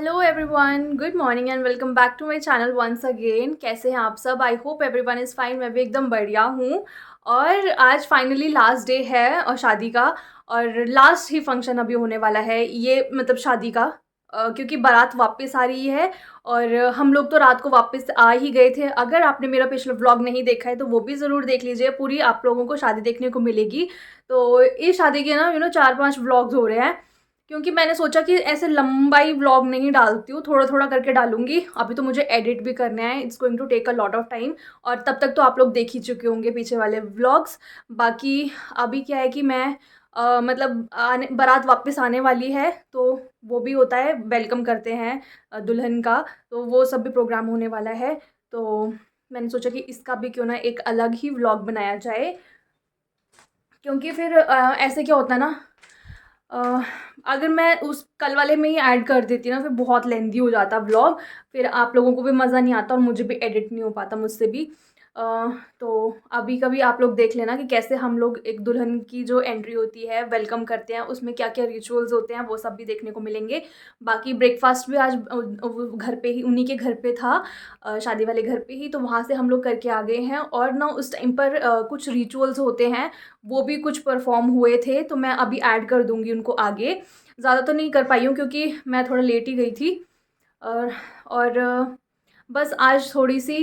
Hello everyone, good morning and welcome back to my channel once again. कैसे हैं आप सब? I hope everyone is fine. मैं भी एकदम बढ़िया हूँ। और आज फाइनली लास्ट डे है और शादी का, और लास्ट ही फंक्शन अभी होने वाला है ये, मतलब शादी का। क्योंकि बारात वापस आ रही है और हम लोग तो रात को वापस आ ही गए थे। अगर आपने मेरा पिछला व्लॉग नहीं देखा है तो वो भी ज़रूर देख लीजिए, पूरी आप लोगों को शादी देखने को मिलेगी। तो इस शादी के ना 4-5 व्लॉग्स हो रहे हैं, क्योंकि मैंने सोचा कि ऐसे लंबाई व्लॉग नहीं डालती हूँ, थोड़ा थोड़ा करके डालूंगी। अभी तो मुझे एडिट भी करना है, it's going to take a lot of time. और तब तक तो आप लोग देख ही चुके होंगे पीछे वाले व्लॉग्स। बाकी अभी क्या है कि मैं मतलब बारात वापस आने वाली है, तो वो भी होता है, वेलकम करते हैं दुल्हन का, तो वो सब भी प्रोग्राम होने वाला है। तो मैंने सोचा कि इसका भी क्यों ना एक अलग ही व्लॉग बनाया जाए, क्योंकि फिर ऐसे क्या होता है ना, अ, अगर मैं उस कल वाले में ही ऐड कर देती ना, फिर बहुत लेंदी हो जाता व्लॉग। फिर आप लोगों को भी मज़ा नहीं आता और मुझे भी एडिट नहीं हो पाता मुझसे भी। अ, तो अभी कभी आप लोग देख लेना कि कैसे हम लोग एक दुल्हन की जो एंट्री होती है, वेलकम करते हैं, उसमें क्या क्या रिचुअल्स होते हैं, वो सब भी देखने को मिलेंगे। बाकी ब्रेकफास्ट भी आज घर पे ही, उन्हीं के घर पे था, शादी वाले घर पे ही, तो वहाँ से हम लोग करके आ गए हैं। और ना उस टाइम पर कुछ रिचुअल्स होते हैं, वो भी कुछ परफॉर्म हुए थे, तो मैं अभी ऐड कर दूँगी उनको आगे। ज़्यादा तो नहीं कर पाई हूँ क्योंकि मैं थोड़ा लेट ही गई थी। और बस आज थोड़ी सी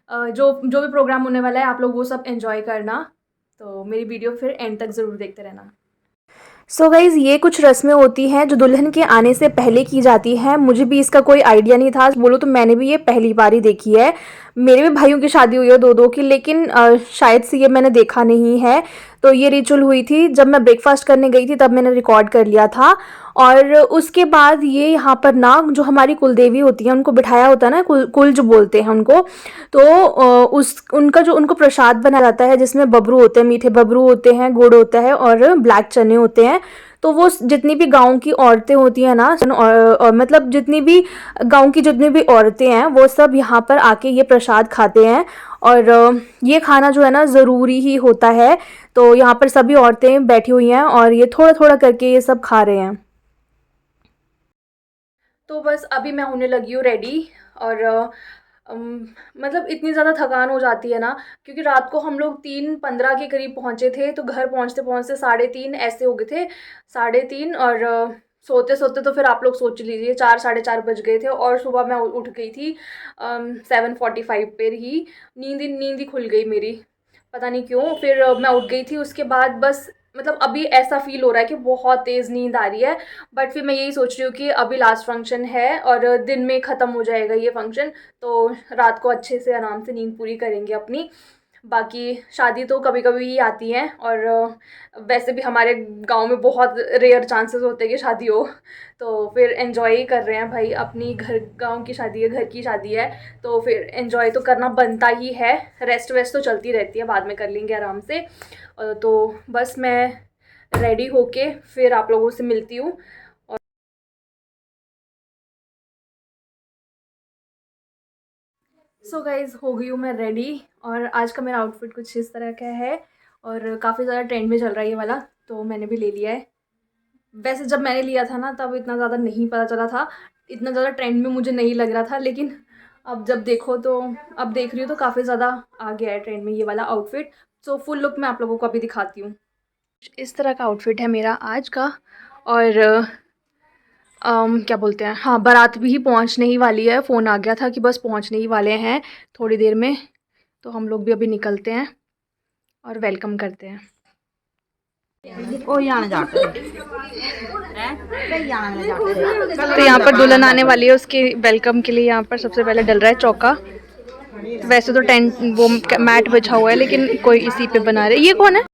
जो जो भी प्रोग्राम होने वाला है, आप लोग वो सब एंजॉय करना। तो मेरी वीडियो फिर एंड तक ज़रूर देखते रहना। सो गाइज़, ये कुछ रस्में होती हैं जो दुल्हन के आने से पहले की जाती हैं। मुझे भी इसका कोई आइडिया नहीं था, बोलो तो मैंने भी ये पहली बार ही देखी है। मेरे भी भाइयों की शादी हुई है दो दो की, लेकिन शायद से ये मैंने देखा नहीं है। तो ये रिचुअल हुई थी जब मैं ब्रेकफास्ट करने गई थी, तब मैंने रिकॉर्ड कर लिया था। और उसके बाद ये यहाँ पर ना जो हमारी कुलदेवी होती है, उनको बिठाया होता है ना, कुल जो बोलते हैं उनको। तो उनका जो उनको प्रसाद बनाया जाता है, जिसमें बबरू होते हैं, मीठे बबरू होते हैं, गुड़ होता है और ब्लैक चने होते हैं। तो वो जितनी भी गांव की औरतें होती हैं ना, और मतलब जितनी भी गांव की जितनी भी औरतें हैं, वो सब यहाँ पर आके ये प्रसाद खाते हैं। और ये खाना जो है ना ज़रूरी ही होता है। तो यहाँ पर सभी औरतें बैठी हुई हैं और ये थोड़ा थोड़ा करके ये सब खा रहे हैं। तो बस अभी मैं होने लगी हूँ रेडी। और मतलब इतनी ज़्यादा थकान हो जाती है ना, क्योंकि रात को हम लोग 3:15 के करीब पहुँचे थे, तो घर पहुँचते पहुँचते 3:30 ऐसे हो गए थे, 3:30। और सोते सोते तो फिर आप लोग सोच लीजिए 4-4:30 बज गए थे। और सुबह मैं उठ गई थी 7:45 पर ही। नींद ही खुल गई मेरी, पता नहीं क्यों। फिर मैं उठ गई थी, उसके बाद बस मतलब अभी ऐसा फ़ील हो रहा है कि बहुत तेज़ नींद आ रही है। बट फिर मैं यही सोच रही हूँ कि अभी लास्ट फंक्शन है और दिन में ख़त्म हो जाएगा ये फंक्शन, तो रात को अच्छे से आराम से नींद पूरी करेंगे अपनी। बाकी शादी तो कभी कभी ही आती हैं, और वैसे भी हमारे गांव में बहुत रेयर चांसेस होते हैं कि शादी हो। तो फिर एंजॉय ही कर रहे हैं भाई, अपनी घर गांव की शादी है, घर की शादी है, तो फिर एंजॉय तो करना बनता ही है। रेस्ट वेस्ट तो चलती रहती है, बाद में कर लेंगे आराम से। तो बस मैं रेडी होके फिर आप लोगों से मिलती हूँ। सो गाइज़, हो गई हूँ मैं रेडी। और आज का मेरा आउटफिट कुछ इस तरह का है, और काफ़ी ज़्यादा ट्रेंड में चल रहा है ये वाला, तो मैंने भी ले लिया है। वैसे जब मैंने लिया था ना, तब इतना ज़्यादा नहीं पता चला था, इतना ज़्यादा ट्रेंड में मुझे नहीं लग रहा था, लेकिन अब जब देखो तो, अब देख रही हूँ तो काफ़ी ज़्यादा आ गया है ट्रेंड में ये वाला आउटफिट। सो फुल लुक मैं आप लोगों को अभी दिखाती हूँ। इस तरह का आउटफिट है मेरा आज का। और क्या बोलते हैं, हाँ, बारात भी ही पहुंचने ही वाली है। फ़ोन आ गया था कि बस पहुंचने ही वाले हैं थोड़ी देर में, तो हम लोग भी अभी निकलते हैं और वेलकम करते हैं। ओ यहाँ जाते हैं तो यहाँ पर दुल्हन आने वाली है, उसके वेलकम के लिए यहाँ पर सबसे पहले डल रहा है चौका। वैसे तो टेंट वो मैट बिछा हुआ है, लेकिन कोई इसी पे बना रहे। ये कौन है?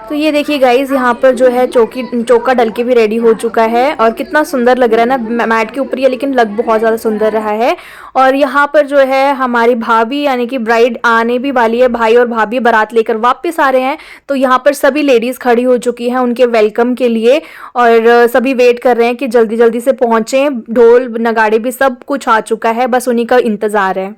तो ये देखिए गाइज, यहाँ पर जो है चौका डल के भी रेडी हो चुका है, और कितना सुंदर लग रहा है ना, मैट के ऊपर ही है, लेकिन लग बहुत ज़्यादा सुंदर रहा है। और यहाँ पर जो है हमारी भाभी यानी कि ब्राइड आने भी वाली है, भाई और भाभी बारात लेकर वापस आ रहे हैं। तो यहाँ पर सभी लेडीज़ खड़ी हो चुकी हैं उनके वेलकम के लिए, और सभी वेट कर रहे हैं कि जल्दी जल्दी से पहुँचें। ढोल नगाड़े भी सब कुछ आ चुका है, बस उन्हीं का इंतज़ार है।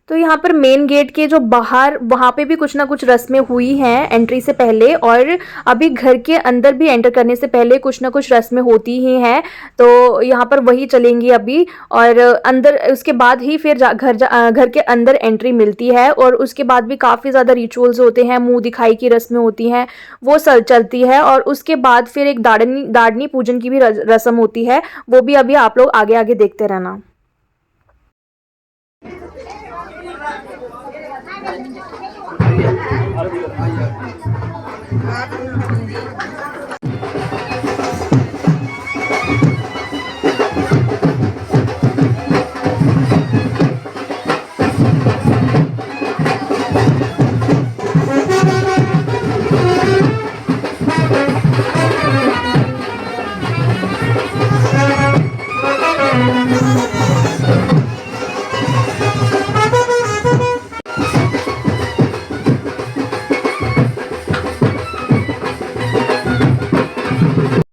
तो यहाँ पर मेन गेट के जो बाहर वहाँ पे भी कुछ ना कुछ रस्में हुई हैं एंट्री से पहले, और अभी घर के अंदर भी एंटर करने से पहले कुछ ना कुछ रस्में होती ही हैं। तो यहाँ पर वही चलेंगी अभी, और अंदर उसके बाद ही फिर घर के अंदर एंट्री मिलती है। और उसके बाद भी काफ़ी ज़्यादा रिचुअल्स होते हैं, मुँह दिखाई की रस्में होती हैं, वो चलती है। और उसके बाद फिर एक दाड़नी पूजन की भी रस्म होती है, वो भी अभी आप लोग आगे आगे देखते रहना।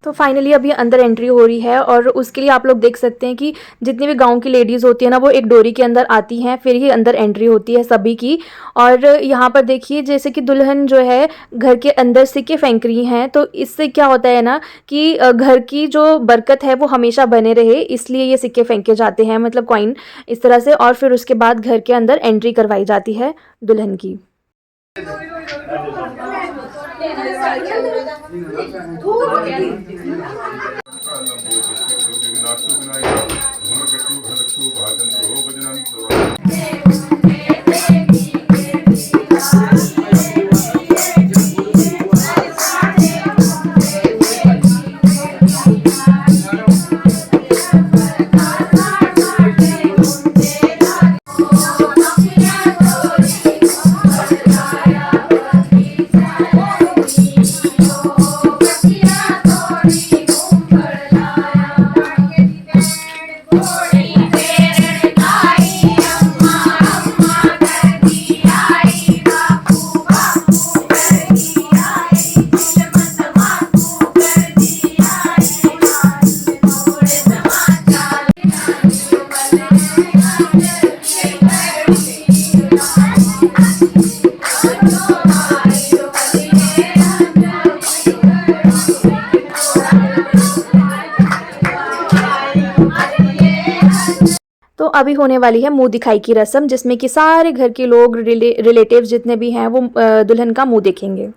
तो फाइनली अभी अंदर एंट्री हो रही है, और उसके लिए आप लोग देख सकते हैं कि जितनी भी गांव की लेडीज़ होती है ना, वो एक डोरी के अंदर आती हैं, फिर ही अंदर एंट्री होती है सभी की। और यहाँ पर देखिए, जैसे कि दुल्हन जो है घर के अंदर सिक्के फेंक रही हैं, तो इससे क्या होता है ना कि घर की जो बरकत है वो हमेशा बने रहे, इसलिए ये सिक्के फेंके जाते हैं, मतलब कॉइन इस तरह से। और फिर उसके बाद घर के अंदर एंट्री करवाई जाती है दुल्हन की। तो अभी होने वाली है मुंह दिखाई की रस्म, जिसमें कि सारे घर के लोग, रिलेटिव्स जितने भी हैं, वो दुल्हन का मुंह देखेंगे।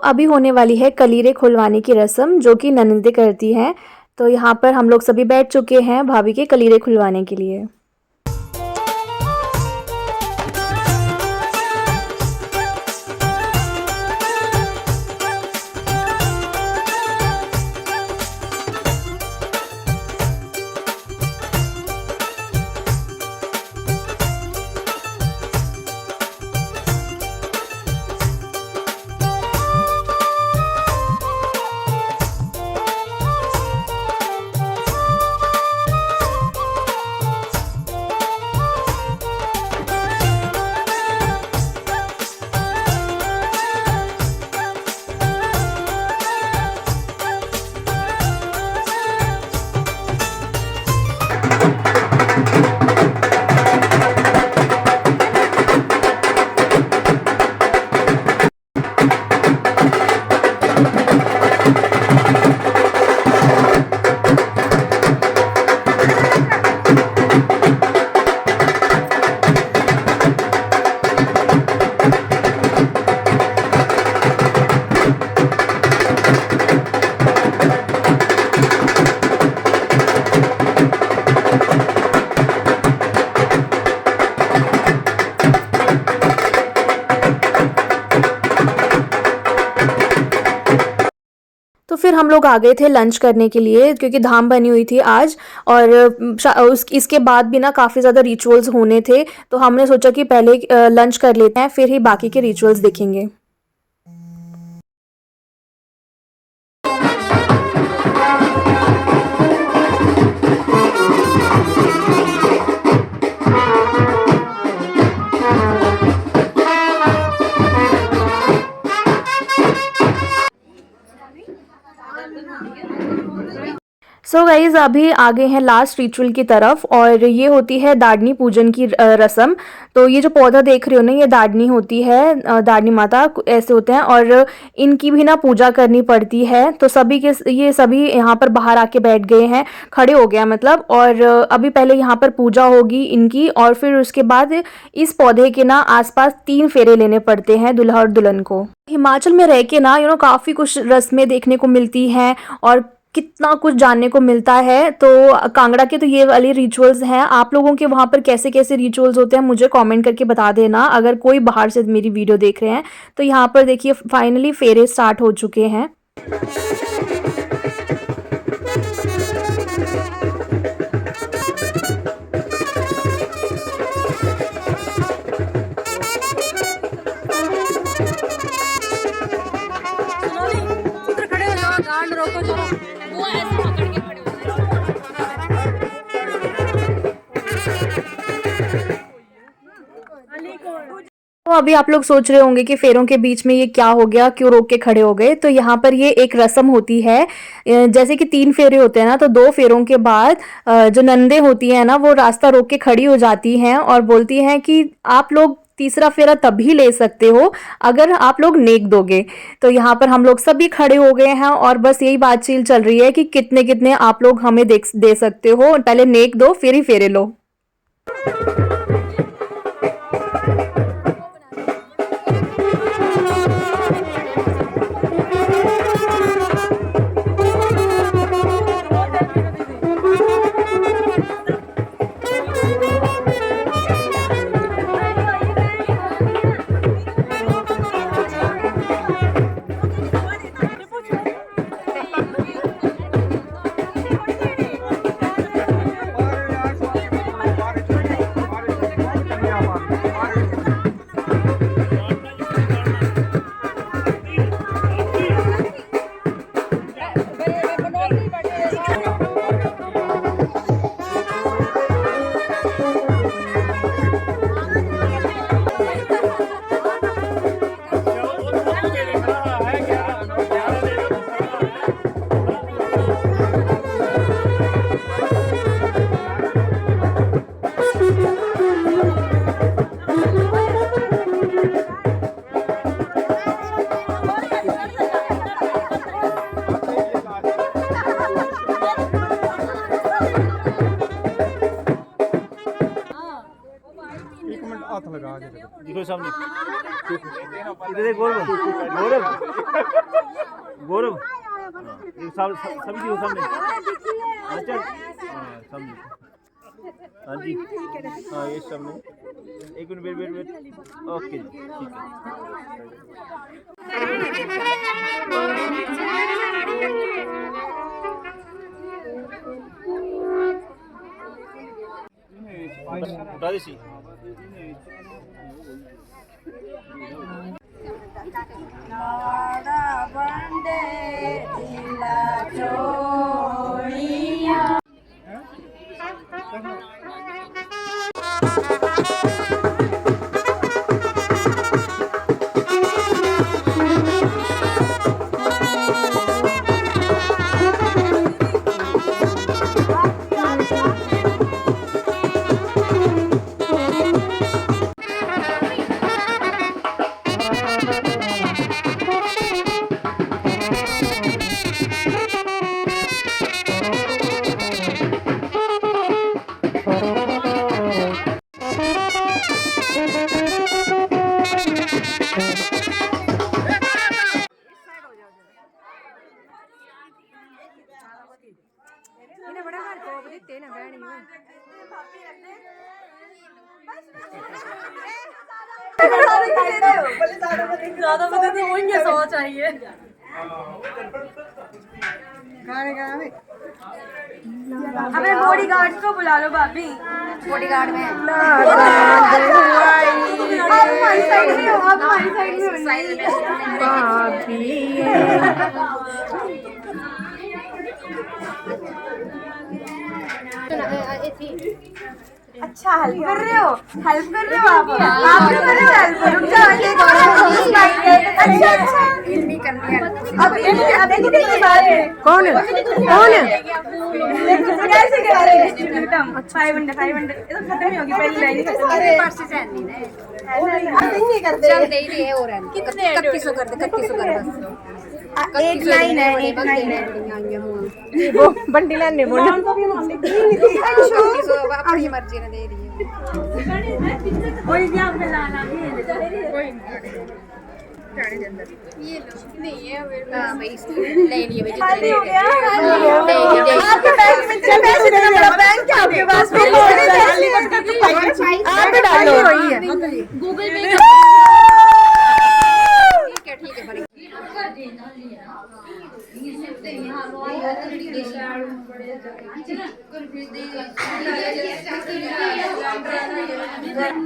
अभी होने वाली है कलीरे खुलवाने की रस्म, जो कि ननंदे करती हैं। तो यहाँ पर हम लोग सभी बैठ चुके हैं भाभी के कलीरे खुलवाने के लिए। तो फिर हम लोग आ गए थे लंच करने के लिए, क्योंकि धाम बनी हुई थी आज। और इसके बाद भी ना काफ़ी ज़्यादा रिचुअल्स होने थे, तो हमने सोचा कि पहले लंच कर लेते हैं, फिर ही बाकी के रिचुअल्स देखेंगे। सो गाइज़, अभी आगे हैं लास्ट रिचुअल की तरफ, और ये होती है दाड़नी पूजन की रस्म। तो ये जो पौधा देख रहे हो ना, ये दाड़नी होती है, दाड़नी माता ऐसे होते हैं, और इनकी भी ना पूजा करनी पड़ती है। तो ये सभी यहाँ पर बाहर आके बैठ गए हैं, खड़े हो गया मतलब। और अभी पहले यहाँ पर पूजा होगी इनकी, और फिर उसके बाद इस पौधे के ना आसपास 3 फेरे लेने पड़ते हैं दुल्हा और दुल्हन को। हिमाचल में रह के ना काफ़ी कुछ रस्में देखने को मिलती हैं, और कितना कुछ जानने को मिलता है। तो कांगड़ा के तो ये वाले रिचुअल्स हैं। आप लोगों के वहाँ पर कैसे कैसे रिचुअल्स होते हैं मुझे कमेंट करके बता देना, अगर कोई बाहर से मेरी वीडियो देख रहे हैं। तो यहाँ पर देखिए फाइनली फेरे स्टार्ट हो चुके हैं। तो अभी आप लोग सोच रहे होंगे कि फेरों के बीच में ये क्या हो गया, क्यों रोक के खड़े हो गए। तो यहाँ पर ये एक रस्म होती है, जैसे कि 3 फेरे होते हैं ना, तो 2 फेरों के बाद जो नंदे होती हैं ना, वो रास्ता रोक के खड़ी हो जाती हैं और बोलती हैं कि आप लोग तीसरा फेरा तभी ले सकते हो अगर आप लोग नेक दोगे। तो यहाँ पर हम लोग सभी खड़े हो गए हैं, और बस यही बातचीत चल रही है कि कितने कितने आप लोग हमें दे सकते हो, पहले नेक दो फिर ही फेरे लो। दिखो सामने। इधर देख गौरव, गौरव, गौरव, सभी दिखो सामने। अच्छा, सामने। हाँ जी, हाँ ये सामने। एक minute wait wait wait. Okay जी, ठीक है। राधेशी ज़्यादा बता तो होंगे 100 चाहिए। अबे बॉडी गार्ड को बुला लो भाभी। बॉडी गार्ड में आप हमारी साइड में हो, आप हमारी साइड में हो। अच्छा हेल्प कर रहे हो आप कर रहे हो हेल्प रुक जाओ ये अच्छा अच्छा इतनी करनी है अब कितने सारे कौन कैसे करा रहे हैं 500 ये तो खत्म ही होगी पहली लाइन अरे पास से नहीं ना ऐसे नहीं करते चल दे ही है और कितने 3100 कर दे 3100 कर बस एक लाइन है वो बंडी लाने बोल अपनी मर्जी ने दे रही है कोई भी आप लाना भी कोई ये लो नहीं है हां भाई ले लिए भाई खाली हो गया आपके बैंक में चल पैसे देना मेरा बैंक क्या आपके पास में आप डालो गूगल पे ठीक है बड़ी नेल डिजाइन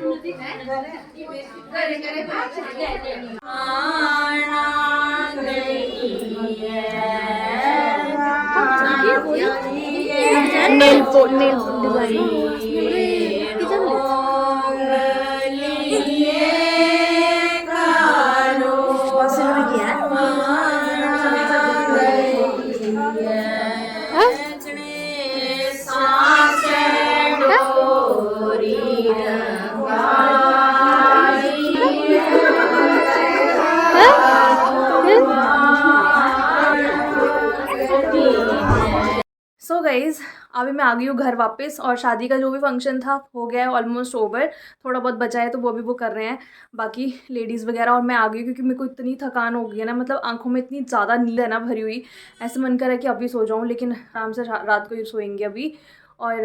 सो गाइज़ अभी मैं आ गई हूँ घर वापस और शादी का जो भी फंक्शन था हो गया है ऑलमोस्ट ओवर। थोड़ा बहुत बचा है तो वो भी वो कर रहे हैं बाकी लेडीज़ वगैरह और मैं आ गई क्योंकि मेरे को इतनी थकान हो गई है ना, मतलब आंखों में इतनी ज़्यादा नींद है ना भरी हुई, ऐसे मन कर रहा है कि अभी सो जाऊँ लेकिन आराम से रात को ही सोएंगे अभी। और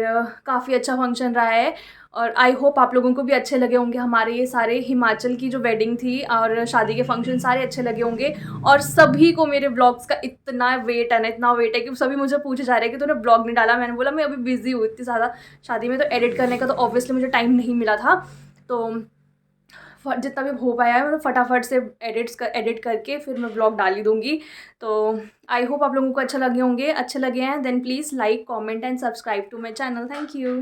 काफ़ी अच्छा फंक्शन रहा है और आई होप आप लोगों को भी अच्छे लगे होंगे। हमारे ये सारे हिमाचल की जो वेडिंग थी और शादी के फंक्शन सारे अच्छे लगे होंगे और सभी को मेरे ब्लॉग्स का इतना वेट है ना, इतना वेट है कि सभी मुझे पूछे जा रहे हैं कि तूने ब्लॉग नहीं डाला। मैंने बोला मैं अभी बिज़ी हूँ इतनी ज़्यादा शादी में, तो एडिट करने का तो ऑब्वियसली मुझे टाइम नहीं मिला था। तो जितना भी हो पाया है मैं फटाफट से एडिट करके फिर मैं ब्लॉग डाल ही दूँगी। तो आई होप आप लोगों को अच्छे लगे होंगे। अच्छे लगे हैं then please like comment and subscribe to my channel. Thank you.